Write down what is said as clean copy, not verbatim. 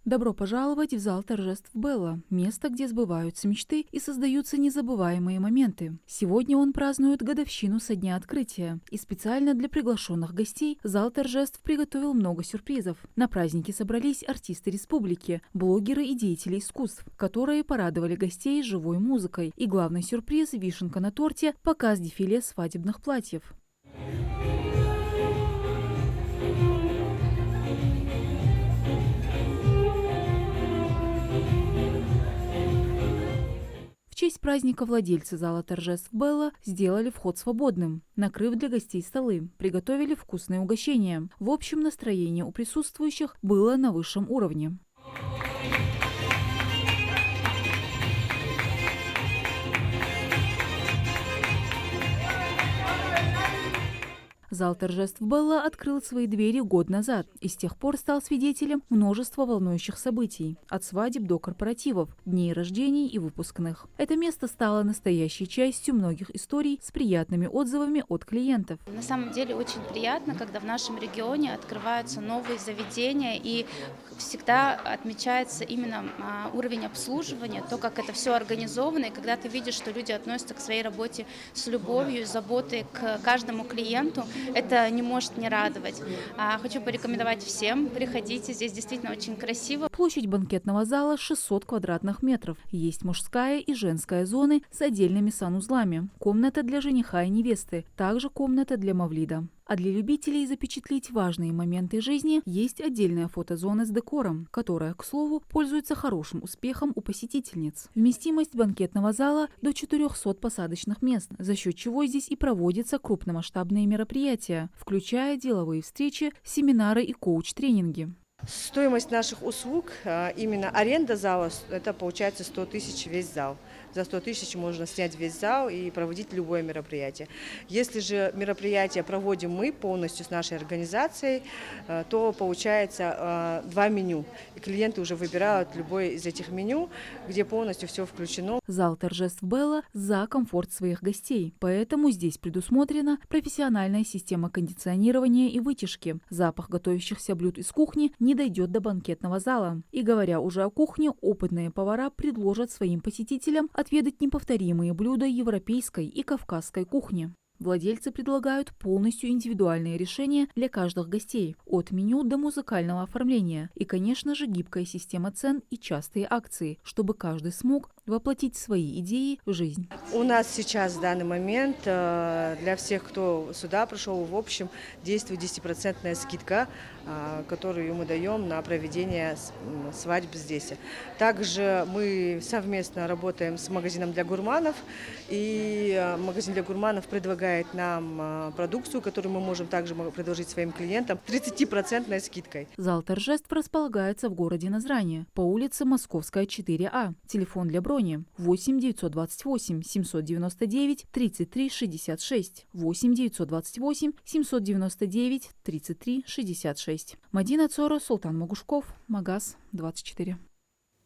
Добро пожаловать в зал торжеств Белла, место, где сбываются мечты и создаются незабываемые моменты. Сегодня он празднует годовщину со дня открытия, и специально для приглашенных гостей зал торжеств приготовил много сюрпризов. На празднике собрались артисты республики, блогеры и деятели искусств, которые порадовали гостей живой музыкой. И главный сюрприз – вишенка на торте – показ дефиле свадебных платьев. В честь праздника владельцы зала торжеств Белла сделали вход свободным, накрыв для гостей столы, приготовили вкусные угощения. В общем, настроение у присутствующих было на высшем уровне. Зал торжеств Белла открыл свои двери год назад и с тех пор стал свидетелем множества волнующих событий, от свадеб до корпоративов, дней рождений и выпускных. Это место стало настоящей частью многих историй с приятными отзывами от клиентов. На самом деле очень приятно, когда в нашем регионе открываются новые заведения, и всегда отмечается именно уровень обслуживания, то, как это все организовано, и когда ты видишь, что люди относятся к своей работе с любовью и заботой к каждому клиенту, это не может не радовать. Хочу порекомендовать всем, приходите, здесь действительно очень красиво. Площадь банкетного зала 600 квадратных метров. Есть мужская и женская зоны с отдельными санузлами, комната для жениха и невесты, также комната для мавлида. А для любителей запечатлеть важные моменты жизни есть отдельная фотозона с декором, которая, к слову, пользуется хорошим успехом у посетительниц. Вместимость банкетного зала до 400 посадочных мест, за счет чего здесь и проводятся крупномасштабные мероприятия, включая деловые встречи, семинары и коуч-тренинги. Стоимость наших услуг, именно аренда зала, это получается 100 тысяч весь зал. За 100 тысяч можно снять весь зал и проводить любое мероприятие. Если же мероприятие проводим мы полностью с нашей организацией, то получается 2 меню. И клиенты уже выбирают любое из этих меню, где полностью все включено. Зал торжеств Белла за комфорт своих гостей, поэтому здесь предусмотрена профессиональная система кондиционирования и вытяжки. Запах готовящихся блюд из кухни не дойдет до банкетного зала. И говоря уже о кухне, опытные повара предложат своим посетителям отведать неповторимые блюда европейской и кавказской кухни. Владельцы предлагают полностью индивидуальные решения для каждых гостей, от меню до музыкального оформления и, конечно же, гибкая система цен и частые акции, чтобы каждый смог воплотить свои идеи в жизнь. У нас сейчас в данный момент для всех, кто сюда пришел, в общем, действует 10% скидка, которую мы даем на проведение свадьб здесь. Также мы совместно работаем с магазином для гурманов, и магазин для гурманов предлагает нам продукцию, которую мы можем также предложить своим клиентам 30% скидкой. Зал торжеств располагается в городе Назрани по улице Московская, 4А. Телефон для брони 8 928 799 33 66 8 928 799 33 66. Мадина Цора, Султан Магушков, Магаз 24.